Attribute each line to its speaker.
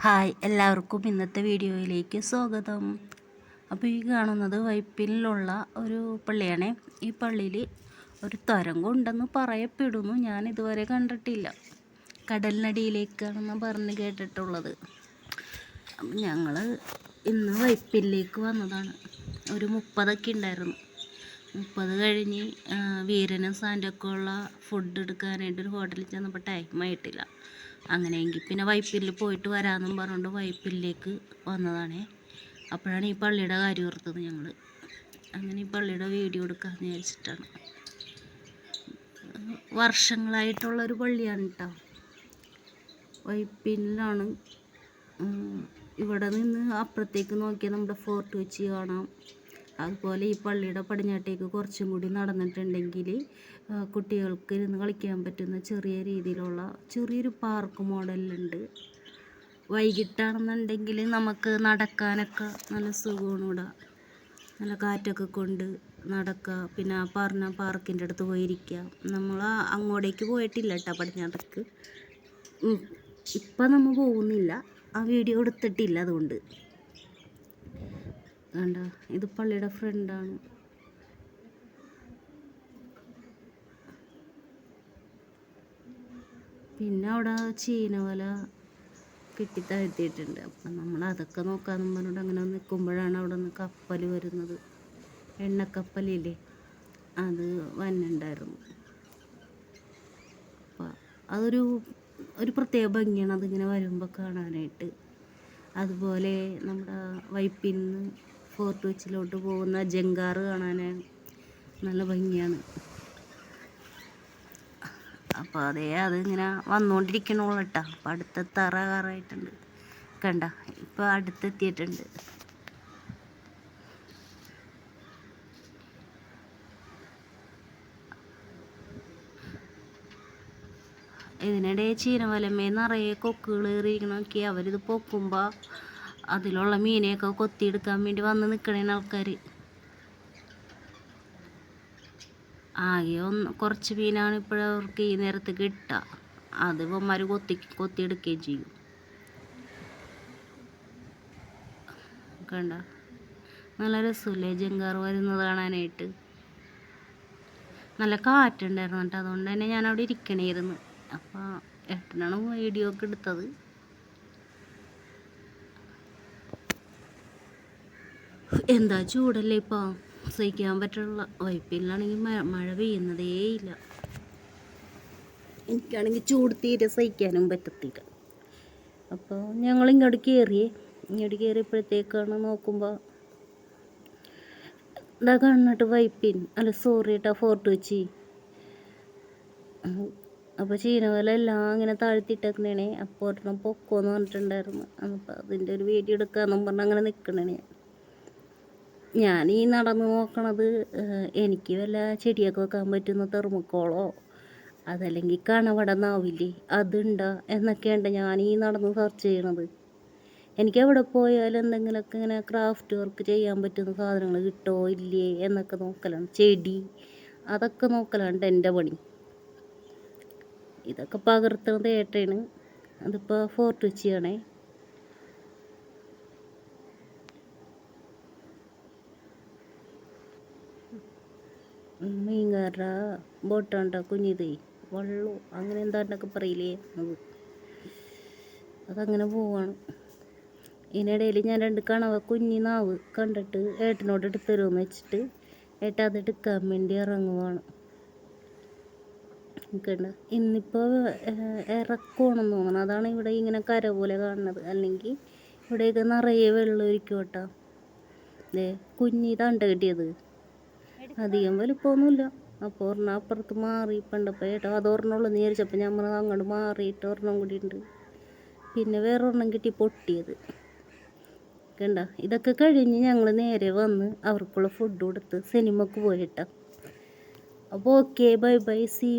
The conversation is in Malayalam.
Speaker 1: ഹായ്, എല്ലാവർക്കും ഇന്നത്തെ വീഡിയോയിലേക്ക് സ്വാഗതം. അപ്പോൾ ഈ കാണുന്നത് വൈപ്പിനിലുള്ള ഒരു പള്ളിയാണ്. ഈ പള്ളിയിൽ ഒരു തരംഗം ഉണ്ടെന്ന് പറയപ്പെടുന്നു. ഞാൻ ഇതുവരെ കണ്ടിട്ടില്ല. കടലിനടിയിലേക്കാണെന്ന് പറഞ്ഞ് കേട്ടിട്ടുള്ളത്. അപ്പം ഞങ്ങൾ ഇന്ന് വൈപ്പിനിലേക്ക് വന്നതാണ്. ഒരു 30 ഉണ്ടായിരുന്നു. 30 കഴിഞ്ഞ് വീരനും സാൻ്റൊക്കെ ഉള്ള ഫുഡ് എടുക്കാനായിട്ട് ഒരു ഹോട്ടലിൽ ചെന്നപ്പോൾ ടൈമായിട്ടില്ല. അങ്ങനെയെങ്കിൽ പിന്നെ വൈപ്പിനിൽ പോയിട്ട് വരാമെന്നും പറഞ്ഞുകൊണ്ട് വൈപ്പിനിലേക്ക് വന്നതാണേ. അപ്പോഴാണ് ഈ പള്ളിയുടെ കാര്യം ഓർത്തത് ഞങ്ങൾ. അങ്ങനെ ഈ പള്ളിയുടെ വീഡിയോ എടുക്കാമെന്ന് വിചാരിച്ചിട്ടാണ്. വർഷങ്ങളായിട്ടുള്ളൊരു പള്ളിയാണ് കേട്ടോ. വൈപ്പിനിലാണ്. ഇവിടെ നിന്ന് അപ്പുറത്തേക്ക് നോക്കിയാൽ നമ്മുടെ ഫോർട്ട് കൊച്ചി കാണാം. അതുപോലെ ഈ പള്ളിയുടെ പടിഞ്ഞാട്ടേക്ക് കുറച്ചും കൂടി നടന്നിട്ടുണ്ടെങ്കിൽ കുട്ടികൾക്ക് ഇരുന്ന് കളിക്കാൻ പറ്റുന്ന ചെറിയ രീതിയിലുള്ള ചെറിയൊരു പാർക്ക് മോഡലുണ്ട്. വൈകിട്ടാണെന്നുണ്ടെങ്കിൽ നമുക്ക് നടക്കാനൊക്കെ നല്ല സുഖമാണ്. ഇവിടെ നല്ല കാറ്റൊക്കെ കൊണ്ട് നടക്കുക. പിന്നെ ആ പറഞ്ഞ പാർക്കിൻ്റെ അടുത്ത് പോയിരിക്കുക. നമ്മൾ അങ്ങോട്ടേക്ക് പോയിട്ടില്ല കേട്ടോ, പടിഞ്ഞാട്ടേക്ക്. ഇപ്പം നമ്മൾ പോകുന്നില്ല, ആ വീഡിയോ എടുത്തിട്ടില്ല. അതുകൊണ്ട് കണ്ടോ, ഇത് പള്ളിയുടെ ഫ്രണ്ടാണ്. പിന്നെ അവിടെ ചീനവല കെട്ടിത്താഴ്ത്തിയിട്ടുണ്ട്. അപ്പം നമ്മൾ അതൊക്കെ നോക്കാമെന്നും പറഞ്ഞിട്ട് അങ്ങനെ നിൽക്കുമ്പോഴാണ് അവിടെ നിന്ന് കപ്പൽ വരുന്നത്. എണ്ണക്കപ്പലില്ലേ, അത് വന്നിട്ടുണ്ടായിരുന്നു. അപ്പം അതൊരു പ്രത്യേക ഭംഗിയാണ് അതിങ്ങനെ വരുമ്പോൾ കാണാനായിട്ട്. അതുപോലെ നമ്മുടെ വൈപ്പിന്ന് ഫോർട്ട് കൊച്ചിയിലോട്ട് പോകുന്ന ജങ്കാറ് കാണാൻ നല്ല ഭംഗിയാണ്. അപ്പോൾ അതിങ്ങനെ വന്നുകൊണ്ടിരിക്കണുള്ളൂ കേട്ടോ. അപ്പോൾ അടുത്തെത്താറായിട്ടുണ്ട്. കണ്ട, ഇപ്പോൾ അടുത്തെത്തിയിട്ടുണ്ട്. ഇതിനിടെ ചീനവലമേ നിറയെ കൊക്കുകൾ കയറിയിരിക്കണമൊക്കെ. അവരിത് പൊക്കുമ്പോൾ അതിലുള്ള മീനെയൊക്കെ കൊത്തിയെടുക്കാൻ വേണ്ടി വന്ന് നിൽക്കണേന് ആൾക്കാർ. ആകെ കുറച്ച് മീനാണ് ഇപ്പോഴവർക്ക് ഈ നേരത്ത് കിട്ടുക. അത് ഇവന്മാർ കൊത്തിയെടുക്കുകയും ചെയ്യും. കണ്ട, നല്ല രസമില്ലേ ജങ്കാറ് വരുന്നത് കാണാനായിട്ട്. നല്ല കാറ്റുണ്ടായിരുന്നു കേട്ടോ. അതുകൊണ്ട് തന്നെ ഞാൻ അവിടെ ഇരിക്കണമായിരുന്നു. അപ്പോൾ ഏട്ടനാണ് വീഡിയോ ഒക്കെ എടുത്തത്. എന്താ ചൂടല്ലേ ഇപ്പോൾ, സഹിക്കാൻ പറ്റുള്ള. വൈപ്പിനിലാണെങ്കിൽ മഴ പെയ്യുന്നതേ ഇല്ല. എനിക്കാണെങ്കിൽ ചൂട് തീരെ സഹിക്കാനും പറ്റത്തില്ല. അപ്പോൾ ഞങ്ങൾ ഇങ്ങോട്ട് കയറിയപ്പോഴത്തേക്കാണ് നോക്കുമ്പോൾ ഇതാ കണ്ടിട്ട് വൈപ്പിൻ, അല്ല സോറി കേട്ടോ, ഫോർട്ട് കൊച്ചി. അപ്പോൾ ചീനവല എല്ലാം ഇങ്ങനെ താഴ്ത്തിയിട്ടേക്കണേ. അപ്പോൾ ഒരെണ്ണം പൊക്കോന്ന് പറഞ്ഞിട്ടുണ്ടായിരുന്നു. അപ്പോൾ അതിൻ്റെ ഒരു വീഡിയോ എടുക്കാമെന്നും പറഞ്ഞ് അങ്ങനെ നിൽക്കണേ. ഞാൻ ഈ നടന്ന് നോക്കണത് എനിക്ക് വല്ല ചെടിയൊക്കെ വെക്കാൻ പറ്റുന്ന തെർമക്കോളോ അതല്ലെങ്കിൽ കണവട നാവില്ലേ അതുണ്ടോ എന്നൊക്കെയുണ്ട് ഞാൻ ഈ നടന്ന് സെർച്ച് ചെയ്യണത്. എനിക്ക് എവിടെ പോയാലും എന്തെങ്കിലുമൊക്കെ ഇങ്ങനെ ക്രാഫ്റ്റ് വർക്ക് ചെയ്യാൻ പറ്റുന്ന സാധനങ്ങൾ കിട്ടുമോ ഇല്ലേ എന്നൊക്കെ നോക്കലാണ്. ചെടി അതൊക്കെ നോക്കലാണ് എൻ്റെ പണി. ഇതൊക്കെ പകർത്തുന്നത് ഏട്ടയാണ്. അതിപ്പോൾ ഫോർട്ട് കൊച്ചിയാണേ. മീൻകാരുടെ ബോട്ടാണ്ട കുഞ്ഞിതേ വള്ളു അങ്ങനെ എന്താണ്ടൊക്കെ പറയില്ലേ അത്. അതങ്ങനെ പോവാണ്. ഇതിനിടയിൽ ഞാൻ 2 കണവ കുഞ്ഞി നാവ് കണ്ടിട്ട് ഏട്ടനോട് എടുത്ത് തരുമെന്ന് വെച്ചിട്ട് ഏട്ടൻ അത് എടുക്കാൻ വേണ്ടി ഇറങ്ങുവാണ്. കണ്ട, ഇന്നിപ്പോൾ ഇറക്കമാണെന്ന് തോന്നണം. അതാണ് ഇവിടെ ഇങ്ങനെ കര പോലെ കാണുന്നത്. അല്ലെങ്കിൽ ഇവിടെയൊക്കെ നിറയെ വെള്ളം ഒരിക്കും കേട്ടോ. കുഞ്ഞി തണ്ട കിട്ടിയത് അധികം വലിപ്പമൊന്നുമില്ല. അപ്പോൾ ഒരെണ്ണം അപ്പുറത്ത് മാറി പണ്ടപ്പോൾ ഏട്ടാ അത് ഒരെണ്ണമുള്ളൂ എന്ന് വിചാരിച്ചപ്പോൾ നമ്മൾ അങ്ങോട്ട് മാറിയിട്ട് ഒരെണ്ണം കൂടി ഉണ്ട്. പിന്നെ വേറൊരെണ്ണം കിട്ടി പൊട്ടിയത്. കണ്ട, ഇതൊക്കെ കഴിഞ്ഞ് ഞങ്ങൾ നേരെ വന്ന് അവർക്കുള്ള ഫുഡ് കൊടുത്ത് സിനിമക്ക് പോയിട്ടാ. അപ്പോൾ okay, bye bye, see U.